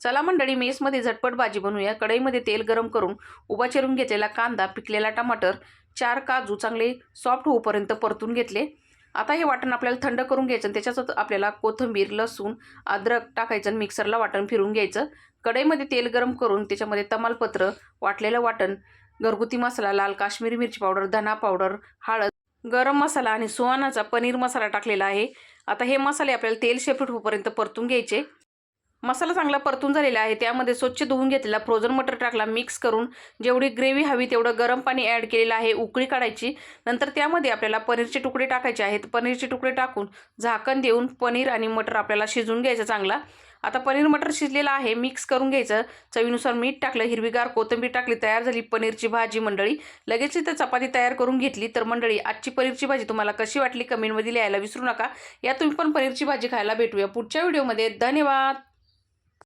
चला मंडळी, मेसमध्ये झटपट भाजी बनवूया। कढईमध्ये तेल गरम करून उभा चिरून घेतलेला कांदा, पिकलेला टमाटर, 4 काजू चांगले सॉफ्ट होईपर्यंत परतून घेतले। आता हे वाटण आपल्याला थंड करून घ्यायचं आणि त्याच्यात आपल्याला कोथिंबीर, लसूण, अद्रक टाकायचं आणि मिक्सरला वाटण फिरून घ्यायचं। कढईमध्ये तेल गरम करून त्याच्यामध्ये तमालपत्र, वाटलेलं वाटण, घरगुती मसाला, लाल काश्मीरी मिरची पावडर, धना पावडर, हळद, गरम मसाला आणि सुहानाचा पनीर मसाला टाकलेला आहे। आता हे मसाले आपल्याला तेल सेपरेट होईपर्यंत परतून घ्यायचे। मसाला चांगला परतून झालेला आहे। त्यामध्ये स्वच्छ धुवून घेतलेला फ्रोझन मटर टाकला। मिक्स करून जेवढी ग्रेव्ही हवी तेवढं गरम पाणी ॲड केलेलं आहे। उकळी काढायची। नंतर त्यामध्ये आपल्याला पनीरचे तुकडे टाकायचे आहेत। पनीरचे तुकडे टाकून झाकण देऊन पनीर आणि मटर आपल्याला शिजवून घ्यायचं चांगला। आता पनीर मटर शिजलेलं आहे। मिक्स करून घ्यायचं। चवीनुसार मीठ टाकलं, हिरवीगार कोथिंबीर टाकली, तयार झाली पनीरची भाजी मंडळी। लगेच इथं चपाती तयार करून घेतली। तर मंडळी, आजची पनीरची भाजी तुम्हाला कशी वाटली कमेंटमध्ये लिहायला विसरू नका। या तुम्ही पण पनीरची भाजी खायला भेटूया पुढच्या व्हिडिओमध्ये। धन्यवाद।